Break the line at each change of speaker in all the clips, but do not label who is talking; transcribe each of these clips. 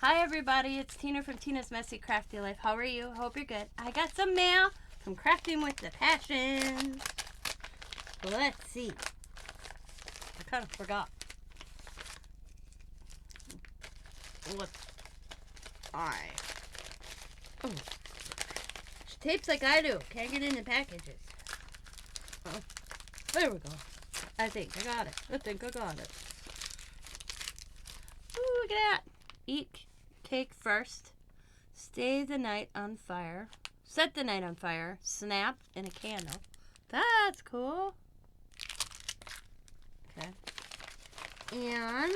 Hi everybody, it's Tina from Tina's Messy Crafty Life. How are you? Hope you're good. I got some mail from Crafting with the Passion. Let's see. I kind of forgot. What? Oh. She tapes like I do. Can't get in the packages. Oh. There we go. I think I got it. Ooh, look at that. Eat cake first. Stay the night on fire. Set the night on fire. Snap in a candle. That's cool. Okay. And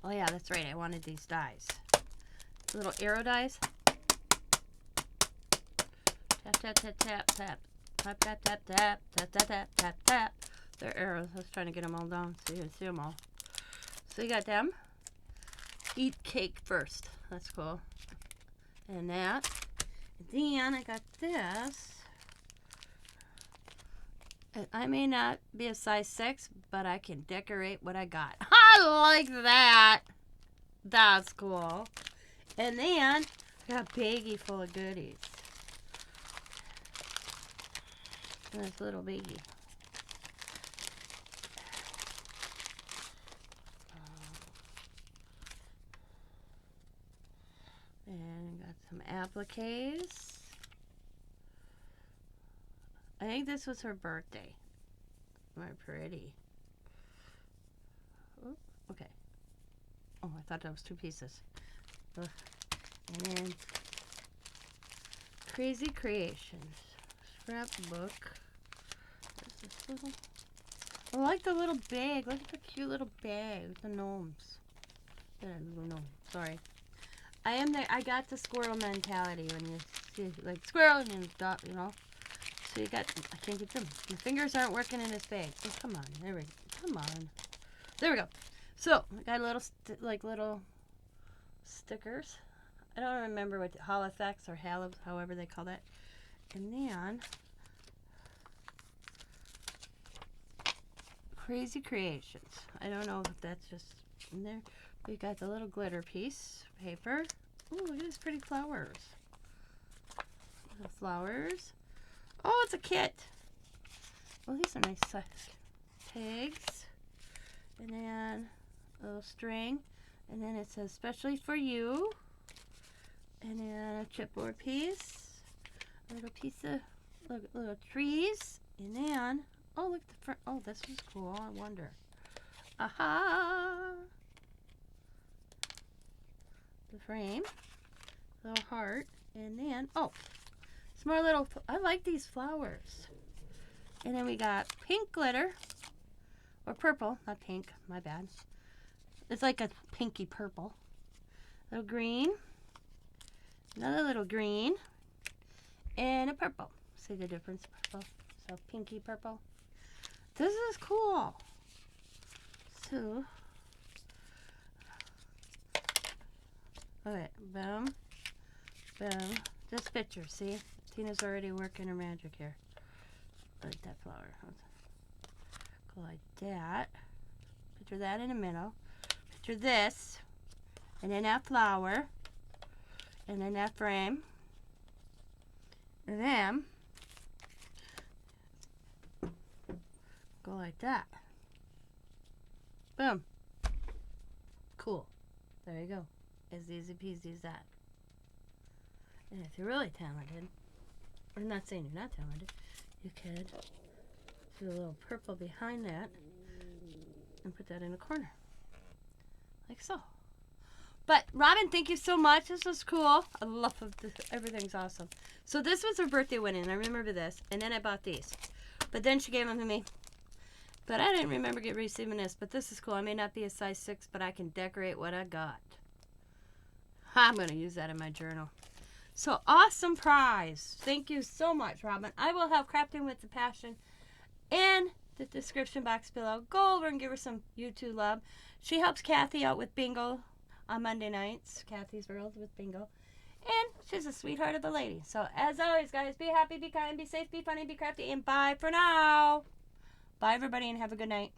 oh yeah, that's right. I wanted these dies. Little arrow dies. Tap tap tap tap tap. Tap tap tap tap tap tap tap tap tap. They're arrows. I was trying to get them all down so you can see them all. So you got them. Eat cake first. That's cool. And that. And then I got this. And I may not be a size 6, but I can decorate what I got. I like that. That's cool. And then I got a baggie full of goodies. This little baggie. And got some appliques. I think this was her birthday. My pretty. Oh, okay. Oh, I thought that was 2 pieces. Ugh. And then Crazy Creations. Scrapbook. What's this little? I like the little bag. Look at the cute little bag with the gnomes. Yeah, little gnome. Sorry. I got the squirrel mentality when you see like squirrel and you know. So you got, I can't get them. My fingers aren't working in this bag. Oh, come on. There we go. Come on. There we go. So I got little little stickers. I don't remember what Holothects or Halo, however they call that. And then Crazy Creations. I don't know if that's just in there. We got the little glitter piece paper. Ooh, look at these pretty flowers. The flowers. Oh, it's a kit. Well, these are nice tags. And then a little string. And then it says, especially for you. And then a chipboard piece. A little piece of little trees. And then, oh, look, the front. Oh, this was cool. I wonder. Aha! The frame. Little heart. And then, oh, some more little, I like these flowers. And then we got pink glitter. Or purple, not pink, my bad. It's like a pinky purple. Little green. Another little green. And a purple. See the difference? Purple. So pinky purple. This is cool. So, okay, boom, boom. Just picture, see? Tina's already working her magic here. Like that flower. Go like that. Picture that in the middle. Picture this. And then that flower. And then that frame. And then go like that. Boom. Cool. There you go. As easy peasy as that. And if you're really talented, I'm not saying you're not talented, you could do a little purple behind that and put that in a corner. Like so. But Robin, thank you so much. This was cool. I love this. Everything's awesome. So this was her birthday wedding. I remember this. And then I bought these. But then she gave them to me. But I didn't remember receiving this. But this is cool. I may not be a size 6, but I can decorate what I got. I'm going to use that in my journal. So awesome prize. Thank you so much, Robin. I will have Crafting with the Passion in the description box below. Go over and give her some YouTube love. She helps Kathy out with bingo on Monday nights. Kathy's World with bingo. And she's a sweetheart of a lady. So as always, guys, be happy, be kind, be safe, be funny, be crafty, and bye for now. Bye, everybody, and have a good night.